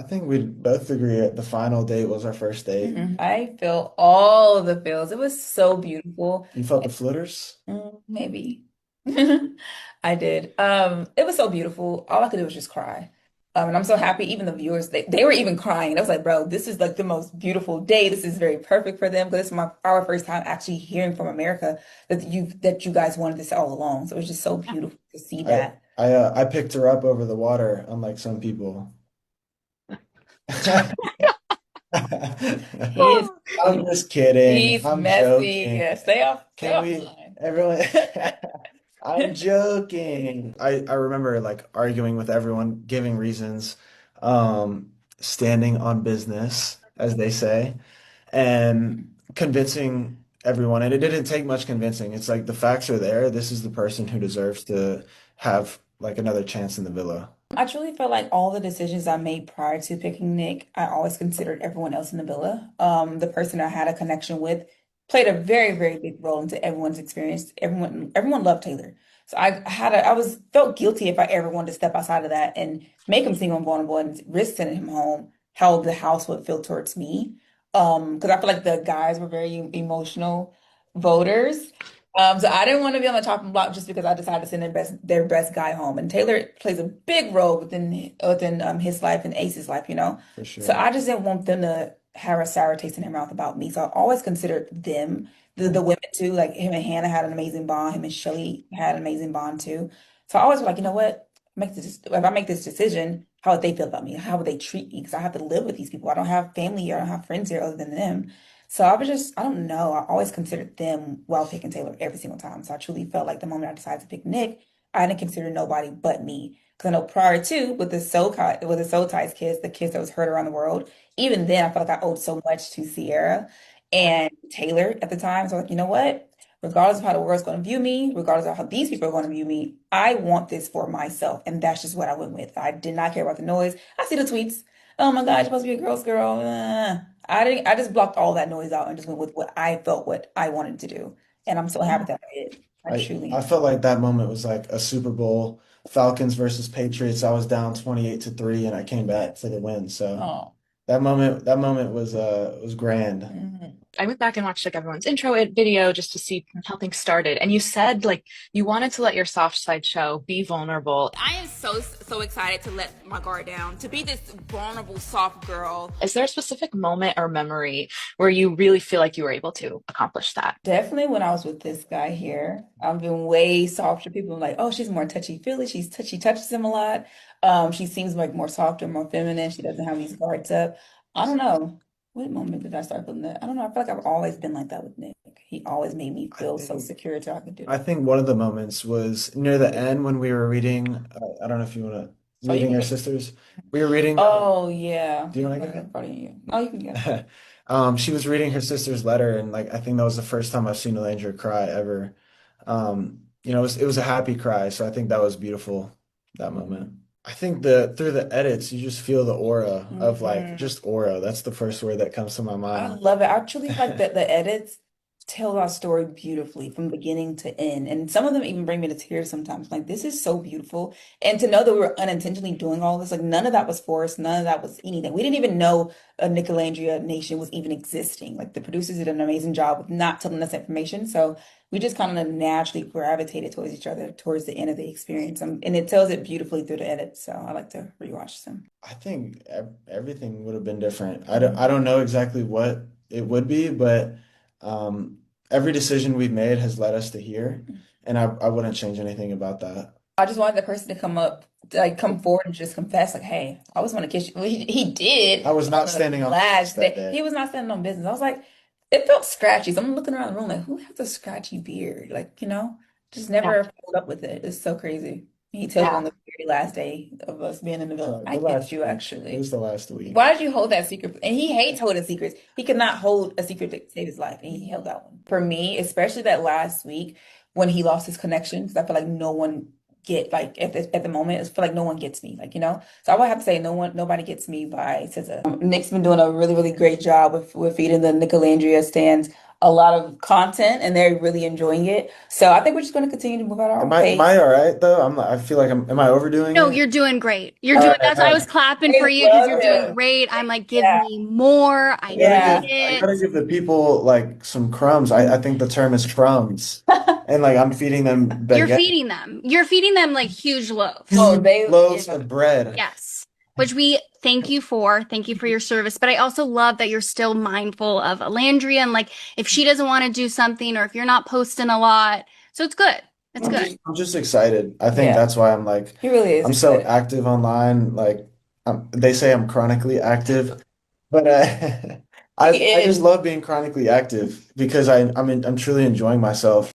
I think we'd both agree that the final date was our first date. I feel all of the feels. It was so beautiful. You felt the flitters? Maybe. I did. It was so beautiful. All I could do was just cry. And I'm so happy, even the viewers, they were even crying. I was like, bro, this is like the most beautiful day. This is very perfect for them because it's our first time actually hearing from America that you guys wanted this all along. So it was just so beautiful to see that. I picked her up over the water, unlike some people. He's I'm just kidding. he's I'm messy. joking. Yeah, stay Can off the we, line. everyone? I'm joking. I remember like arguing with everyone, giving reasons, standing on business, as they say, and convincing everyone. And it didn't take much convincing. It's like the facts are there. This is the person who deserves to have like another chance in the villa. I truly felt like all the decisions I made prior to picking Nick, I always considered everyone else in the villa. The person I had a connection with played a very, very big role into everyone's experience. Everyone loved Taylor. So I was felt guilty if I ever wanted to step outside of that and make him seem vulnerable and risk sending him home, how the house would feel towards me. Because I feel like the guys were very emotional voters. So I didn't want to be on the chopping block just because I decided to send their best guy home. And Taylor plays a big role within his life and Ace's life, you know. For So sure. I just didn't want them to have a sour taste in their mouth about me. So I always considered them, the women too. Like him and Hannah had an amazing bond. Him and Shelly had an amazing bond too. So I always was like, you know what? If I make this decision, how would they feel about me? How would they treat me? Because I have to live with these people. I don't have family here. I don't have friends here other than them. So I don't know. I always considered them while picking Taylor every single time. So I truly felt like the moment I decided to pick Nick, I didn't consider nobody but me. Because I know prior to with the Soul Ties kids, the kids that was heard around the world, even then I felt like I owed so much to Sierra and Taylor at the time. So like, you know what? Regardless of how the world's going to view me, regardless of how these people are going to view me, I want this for myself. And that's just what I went with. I did not care about the noise. I see the tweets. Oh my God, you're supposed to be a girl's girl. I didn't, I just blocked all that noise out and just went with what I felt what I wanted to do. And I'm so happy that I did. I I truly. felt like that moment was like a Super Bowl, Falcons versus Patriots. I was down 28-3 and I came back for the win. So Oh. that moment was grand. Mhm. I went back and watched like everyone's video just to see how things started. And you said like you wanted to let your soft side show, be vulnerable. I am so excited to let my guard down, to be this vulnerable, soft girl. Is there a specific moment or memory where you really feel like you were able to accomplish that? Definitely when I was with this guy here, I've been way softer. People are like, oh, she's more touchy-feely. She touches him a lot. She seems like more softer, more feminine. She doesn't have these guards up. I don't know. What moment did I start feeling that? I don't know. I feel like I've always been like that with Nick. He always made me I feel so think secure till I could do I that. think one of the moments was near the end when we were reading. I don't know if you want to Oh, you reading can our go. sisters. We were reading. Oh, yeah. Do you want to Like get I'm proud of you. Oh, you can go. it? She was reading her sister's letter, and like I think that was the first time I've seen Olandria cry ever. It was a happy cry, so I think that was beautiful, that moment. I think the through the edits, you just feel the aura of like Mhm. just aura. That's the first word that comes to my I mind. love it. I truly feel like that the edits tell our story beautifully from beginning to end. And some of them even bring me to tears sometimes. Like, this is so beautiful. And to know that we were unintentionally doing all this, like none of that was forced, none of that was anything. We didn't even know a Nic nation was even existing. Like the producers did an amazing job with not telling us information. So we just kind of naturally gravitated towards each other towards the end of the experience. And it tells it beautifully through the edits. So I like to rewatch them. I think everything would have been different. I don't know exactly what it would be, but um, every decision we've made has led us to here, and I wouldn't change anything about that. I just wanted the person to come up, to, like come forward and just confess, like, "Hey, I was want to kiss you." Well, he did I was on not the standing on business last that day. day. He was not standing on business. I was like, it felt scratchy. So I'm looking around the room like, who has a scratchy beard? Like, just Yeah. never pulled up with it. It's so crazy. He took Yeah. on the very last day of us being in the villa. So I the get last you week. It actually. was the last week. Why did you hold that secret? And he hates holding secrets. He could not hold a secret to save his life, and he held that one. For me, especially that last week when he lost his connection, because I feel like no one get like at the moment, I feel like no one gets me, like So I would have to say nobody gets me by SZA. Nick's been doing a really, really great job with feeding the Nicolandria stands. a lot of content and they're really enjoying it. So I think we're just going to continue to move at our Am own am pace. I all right though? I feel like am I overdoing No, it? you're doing great. You're All doing, right, that's, all I right. was clapping for I you because love you're doing him. great. I'm like, give Yeah, me more. I yeah. need I it. gotta give the people like some crumbs. I think the term is crumbs. And like I'm feeding them You're baguette, feeding them. You're feeding them like huge loaves. Oh, huge they, loaves yeah. of bread. Yes. Which we thank you for. Thank you for your service. But I also love that you're still mindful of Alandria and like if she doesn't want to do something or if you're not posting a lot. So it's good. It's good. I'm just excited. I think Yeah, that's why I'm like he really is I'm so excited. active online. Like they say I'm chronically active, but He I just is. love being chronically active because I'm truly enjoying myself.